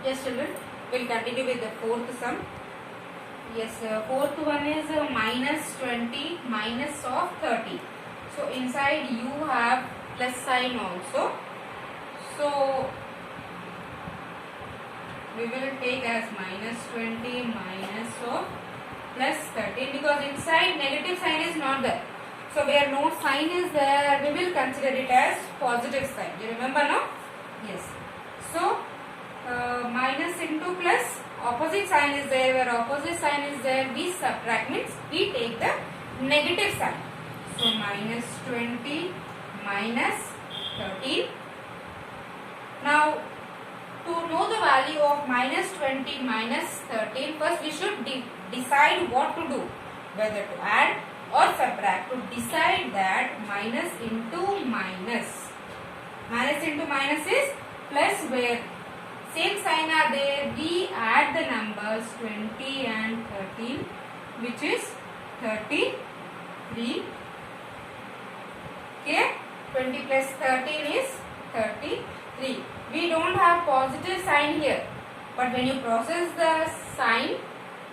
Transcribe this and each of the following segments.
Yes, children, we'll continue with the fourth sum. Yes, fourth one is minus 20 minus of 30. So inside you have plus sign also. So we will take as minus 20 minus of plus 13 because inside negative sign is not there. So where no sign is there, we will consider it as positive sign. Do you remember now? Yes. So minus into plus, opposite sign is there. Where opposite sign is there, we subtract, means we take the negative sign. So minus 20 minus 13. Now to know the value of minus 20 minus 13, first we should decide what to do, whether to add or subtract. To decide that, minus into minus. Minus into minus is plus, where same sign are there, we add the numbers 20 and 13, which is 33. Okay, 20 plus 13 is 33. We don't have positive sign here, but when you process the sign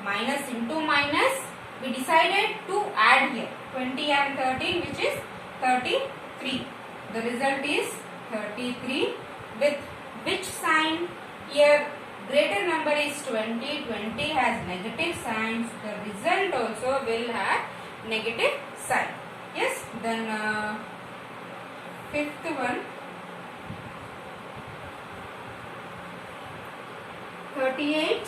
minus into minus, we decided to add here 20 and 13, which is 33. The result is 33. With which sign? Here greater number is 20. 20 has negative sign, so the result also will have negative sign. Yes. Then fifth one, 38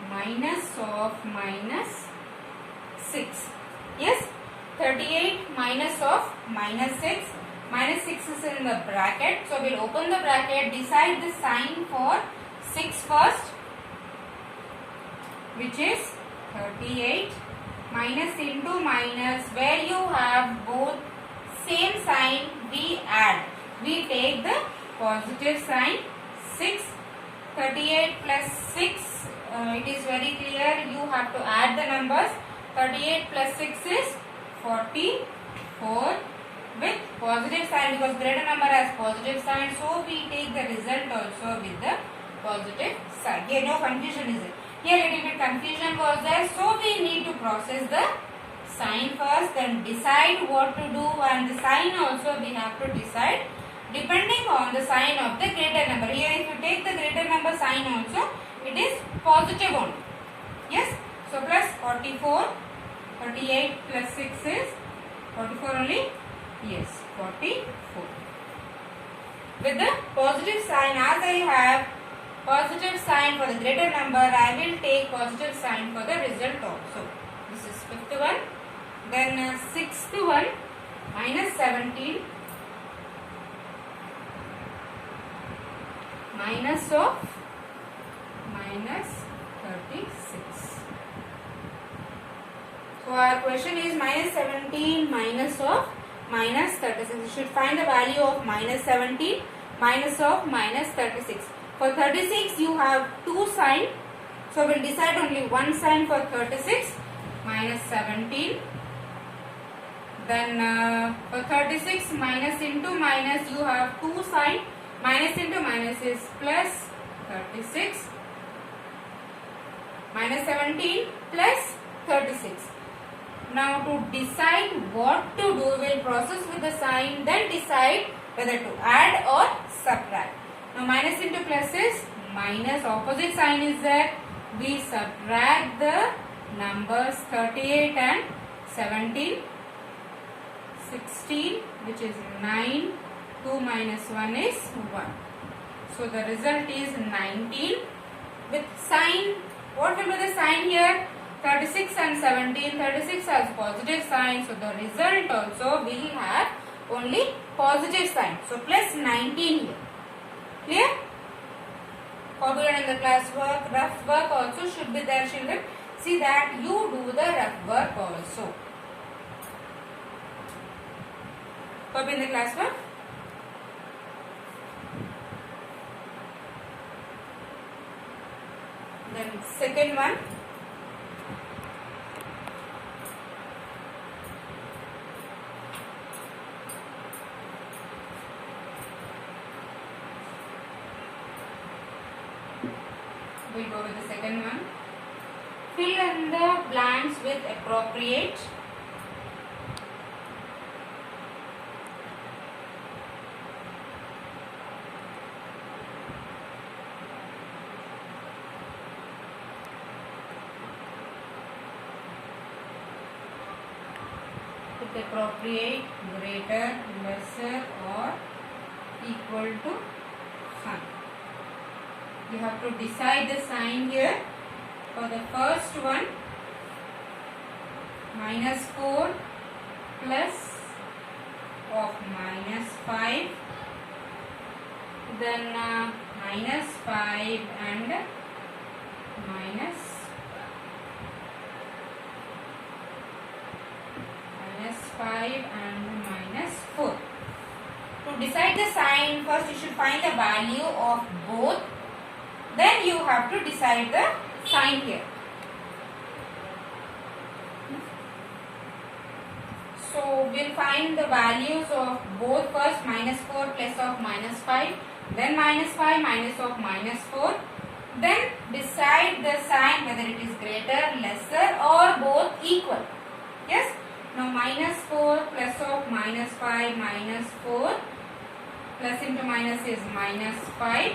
minus of minus 6. Yes, 38 minus of minus 6. Minus 6 is in the bracket. So we'll open the bracket, decide the sign for 6 first, which is 38 minus into minus, where you have both same sign, we add. We take the positive sign. 6, 38 plus 6, it is very clear, you have to add the numbers. 38 plus 6 is 44 with positive sign, because greater number has positive sign, so we take the result also with the positive sign. Here no confusion is it. Here little bit confusion was there, so we need to process the sign first, then decide what to do, and the sign also we have to decide depending on the sign of the greater number. Here if you take the greater number sign also, it is positive only. Yes. So plus 44, 38 plus 6 is 44 only. Yes, 44. With the positive sign, as I have positive sign for the greater number, I will take positive sign for the result also. This is fifth one. Then sixth one, minus 17 minus of minus 36. So our question is minus 17 minus of minus 36. You should find the value of minus 17 minus of minus 36. For 36 you have two sign, so we'll decide only one sign for 36, minus 17. Then for 36 minus into minus, you have two sign, minus into minus is plus 36, minus 17 plus 36. Now to decide what to do, we'll process with the sign, then decide whether to add or subtract. Now minus into plus is minus, opposite sign is there, we subtract the numbers 38 and 17, 16, which is 9, 2 minus 1 is 1. So the result is 19. With sign, what will be the sign here? 36 and 17, 36 has positive sign, so the result also will have only positive sign. So plus 19 here. Clear? Copied in the class work, rough work also should be there, children. See that you do the rough work also. Copy in the class work. Then second one. We'll go with the second one. Fill in the blanks with appropriate. With appropriate, greater, lesser or equal to sign. You have to decide the sign here. For the first one, -4 plus of -5, then -5 and -4. To decide the sign, first you should find the value of both. Then you have to decide the sign here. So we'll find the values of both first, -4 plus of -5, then -5 minus of -4. Then decide the sign whether it is greater, lesser or both equal. Yes? Now -4 plus of -5 -4 plus into minus is -5.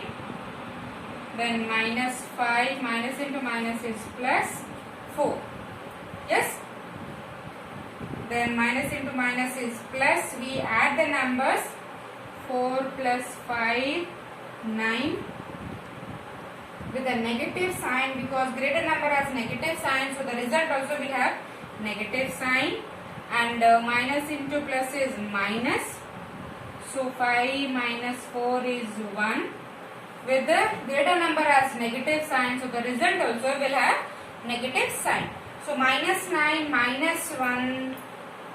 Then -5 minus into minus is +4. Yes? Then minus into minus is plus. We add the numbers. 4 plus 5, 9. With a negative sign, because greater number has negative sign, so the result also will have negative sign. And minus into plus is minus. So 5 minus 4 is 1. With the greater number as negative sign, so the result also will have negative sign. So -9 minus 1,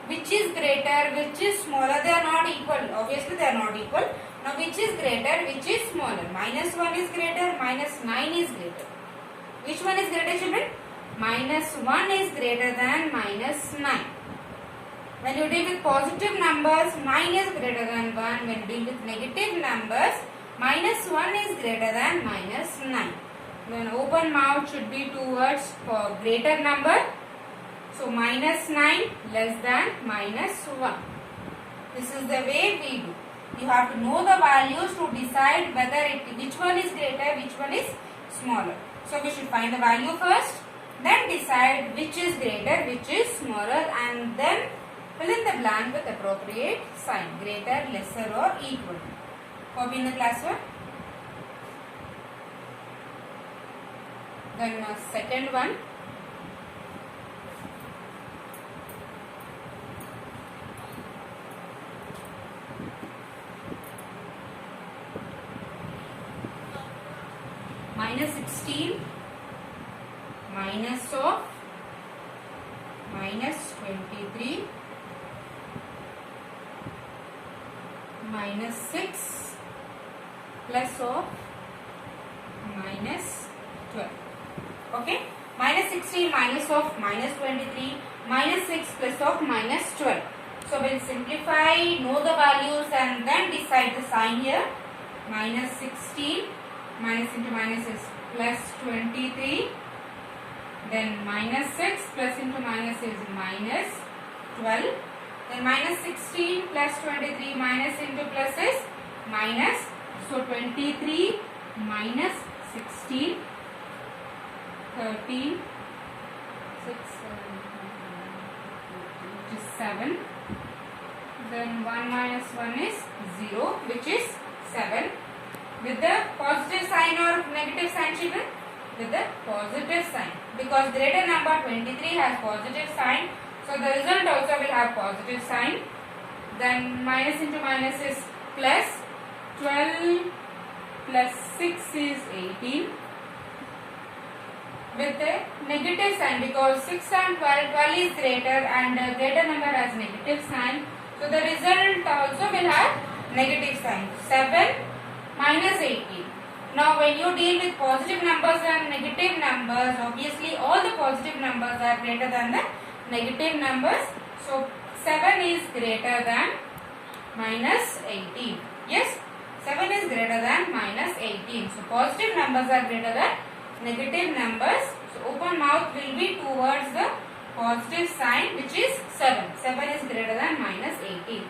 which is greater, which is smaller? They are not equal. Obviously they are not equal. Now which is greater, which is smaller? -1 is greater, -9 is greater. Which one is greater, children? -1 is greater than -9. When you deal with positive numbers, -9 is greater than 1. When you deal with negative numbers, -1 is greater than -9. Then open mouth should be towards for greater number. So -9 less than -1. This is the way we do. You have to know the values to decide whether which one is greater, which one is smaller. So we should find the value first, then decide which is greater, which is smaller, and then fill in the blank with appropriate sign, greater, lesser or equal. Copy in the classwork. Then second one. -16 minus of -23 -6 plus of -12. Okay, -16 minus of -23 -6 plus of -12. So we'll simplify, know the values and then decide the sign here. -16 minus into minus is +23. Then -6 plus into minus is -12. Then -16 plus 23 minus into plus is minus. So 23 minus 16, 13, 6, 7. Then 1 minus 1 is 0, which is 7. With the positive sign or negative sign, children? With the positive sign. Because greater number 23 has positive sign. So the result also will have positive sign. Then minus into minus is plus. 12 plus 6 is 18. With the negative sign, because 6 and 12 is greater and greater number has negative sign. So the result also will have negative sign. 7 minus 18. Now when you deal with positive numbers and negative numbers, obviously all the positive numbers are greater than the negative numbers. So 7 is greater than -18. Yes, 7 is greater than -18. So positive numbers are greater than negative numbers. So open mouth will be towards the positive sign, which is 7. 7 is greater than minus 18.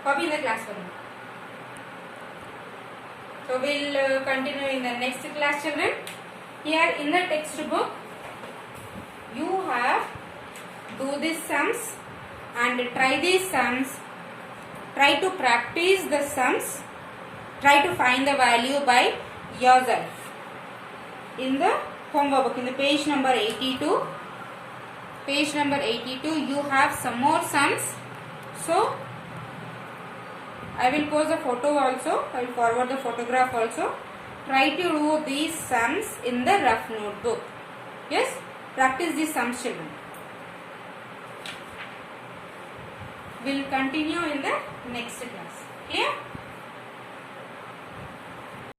Copy in the class for me. So we'll continue in the next class, children. Here in the textbook, you have do these sums and try these sums. Try to practice the sums. Try to find the value by yourself. In the homework book, in the page number 82, you have some more sums. So I will post the photo also. I will forward the photograph also. Try to do these sums in the rough notebook. Yes, practice these sums, children. We'll continue in the next class. Clear?